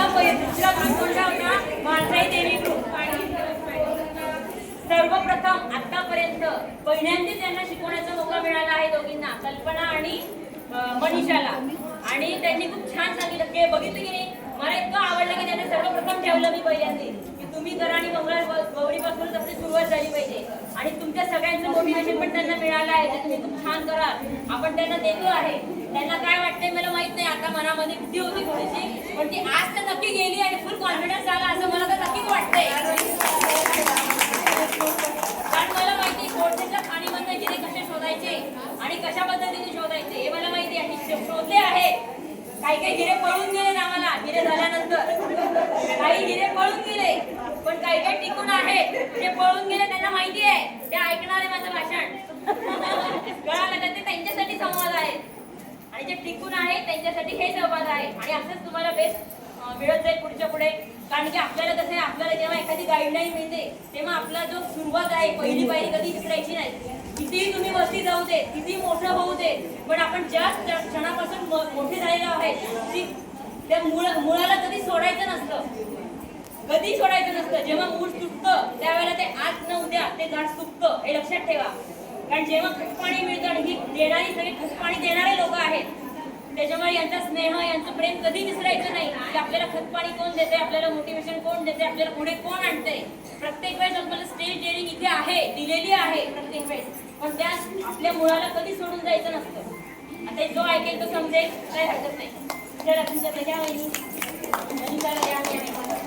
दुसरा ग्रुप कोणता होता? माळसाई देवी ग्रुप. सर्वप्रथम आतापर्यंत पहिल्यांदा त्यांना शिकवण्याचा मौका मिळाला आहे दोघींना, कल्पना आणि मनीषाला. आणि त्यांनी खूप छान सांगितलं की बघितलं की नाही, मला इतकं आवडलं की त्यांनी सर्वप्रथम ठेवलं मी पहिल्यांदा की तुम्ही करा आणि गौरीपासूनच आपली सुरुवात झाली पाहिजे. आणि तुमच्या सगळ्यांचं मोटिवेशन पण त्यांना मिळालं आहे की तुम्ही खूप छान करा, आपण त्यांना देतो आहे. त्यांना काय वाटतंय मला माहित नाही, आता मनामध्ये भीती होती थोडीशी, पण ती आज तर नक्की गेली आणि फुल कॉन्फिडन्स आला असं मला तर नक्कीच वाटतंय. कारण मला माहिती कोर्सेसच्या खाणीमधनं हिरे कसे शोधायचे आणि कशा पद्धतीने शोधायचे हे मला माहिती आहे. शोधले आहे. काही हिरे पळून गेले आम्हाला हिरे झाल्यानंतर, काही हिरे पळून गेले, पण काही टिकून आहेत. जे पळून गेले त्यांना माहिती आहे, ते ऐकणार आहे माझं भाषण. कळालं का? ते त्यांच्यासाठी संवाद आहे आणि जे टिकून आहे त्यांच्यासाठी हे संवाद आहे. आणि असंच तुम्हाला बेस्ट मिळत जाईल पुढच्या पुढे. कारण की आपल्याला कसं आहे, आपल्याला जेव्हा एखादी गाईडलाईन मिळते तेव्हा आपला जो सुरुवात आहे पहिली पायरी कधी विसरायची नाही. कितीही तुम्ही वरती जाऊ दे, किती मोठं होऊ दे, पण आपण ज्या क्षणापासून मोठे झालेलो आहे त्या मुळाला कधी सोडायचं नसतं, कधी सोडायचं नसतं. जेव्हा मूळ सुकतं त्यावेळेला ते आज न उद्या ते झाड सुकतं, हे लक्षात ठेवा. कारण जेव्हा खतपाणी मिळतं आणि ही देणारी सगळे खतपाणी देणारे लोक आहेत, त्याच्यामुळे यांचा स्नेह यांचं प्रेम कधी विसरायचं नाही. की आपल्याला खतपाणी कोण देते, आपल्याला मोटिवेशन कोण देते, आपल्याला पुढे कोण आणते. प्रत्येक वेळेस आपल्याला स्टेज डेअरिंग इथे आहे, दिलेली आहे प्रत्येक वेळेस, पण त्या आपल्या मुळाला कधी सोडून जायचं नसतं. आता जो ऐकेल तो समजेल, काय हरकत नाही. जर तुमच्या घ्या वहिनी, घ्या.